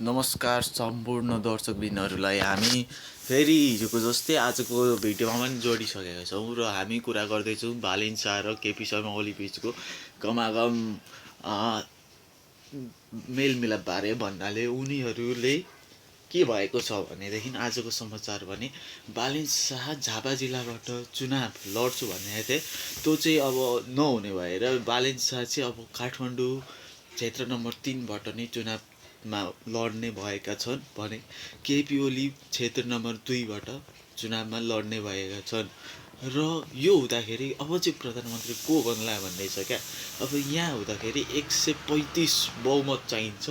नमस्कार सम्पूर्ण दर्शकबिनहरूलाई हामी फेरि हिजोको जस्तै आजको भिडियोमा पनि जोडिसकेका छौँ र हामी कुरा गर्दैछौँ भालिन्सा र केपी शर्मा ओली बिचको गमागम मेलमिलापबारे भन्नाले उनीहरूले के भएको छ भनेदेखि आजको समाचार भने भालिन्सा झापा जिल्लाबाट चुनाव लड्छु भनेको थिएँ त्यो चाहिँ अब नहुने भएर भालिन्सा चाहिँ अब काठमाडौँ क्षेत्र नम्बर 3बाट नै चुनावमा लड्ने भएका छन् भने केपी ओली क्षेत्र नम्बर 2बाट चुनावमा लड्ने भएका छन् र यो हुँदाखेरि अब चाहिँ प्रधानमन्त्री को बन्ला भन्ने छ क्या। अब यहाँ हुँदाखेरि 135 बहुमत चाहिन्छ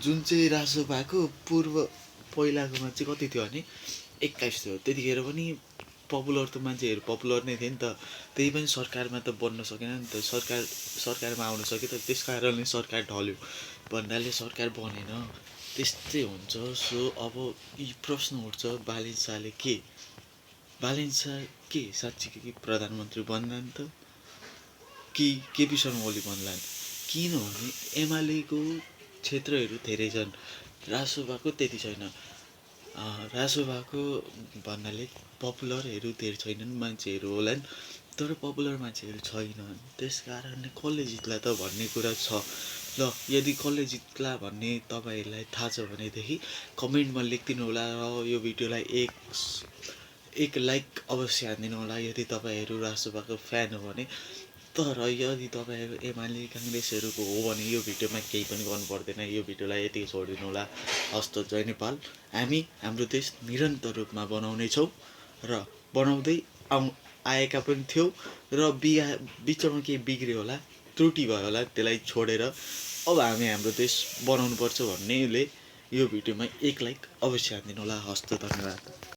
जुन चाहिँ रासोपाको पूर्व पहिलाकोमा चाहिँ कति थियो भने 21 थियो। त्यतिखेर पनि पपुलर त मान्छेहरू पपुलर नै थियो नि त, त्यही पनि सरकारमा त बन्न सकेन नि त, सरकारमा आउन सक्यो त, त्यस कारणले सरकार ढल्यो भन्नाले सरकार बनेन, त्यस्तै हुन्छ। सो अब यी प्रश्न उठ्छ भालिन्सा के साँच्चीकै कि प्रधानमन्त्री बन्लान् त कि केपी शर्मा ओली बन्लान्, किनभने एमालेको क्षेत्रहरू धेरै छन्, रासोपाको त्यति छैन। रासोपाको भन्नाले पपुलरहरू धेरै छैनन्, मान्छेहरू होलान् तर पपुलर मान्छेहरू छैनन्, त्यस कारणले कसले जित्ला त भन्ने कुरा छ। ल यदि कसले जित्ला भन्ने तपाईँहरूलाई थाहा छ भनेदेखि कमेन्टमा लेखिदिनु होला र यो भिडियोलाई एक लाइक अवश्य हानिदिनु होला यदि तपाईँहरू रासोपाको फ्यान हो भने। तर यदि तपाईँहरू एमाले काङ्ग्रेसहरूको हो भने यो भिडियोमा केही पनि गर्नु पर्दैन, यो भिडियोलाई यति छोडिदिनु होला। हस्त जय नेपाल। हामी हाम्रो देश निरन्तर रूपमा बनाउनेछौँ र बनाउँदै आएका पनि थियौँ र बिचमा केही बिग्रियो होला, त्रुटि भयो होला, त्यसलाई छोडेर अब हामी हाम्रो देश बनाउनुपर्छ भन्नेले यो भिडियोमा एक लाइक अवश्य हानिदिनु होला। हस्त धन्यवाद।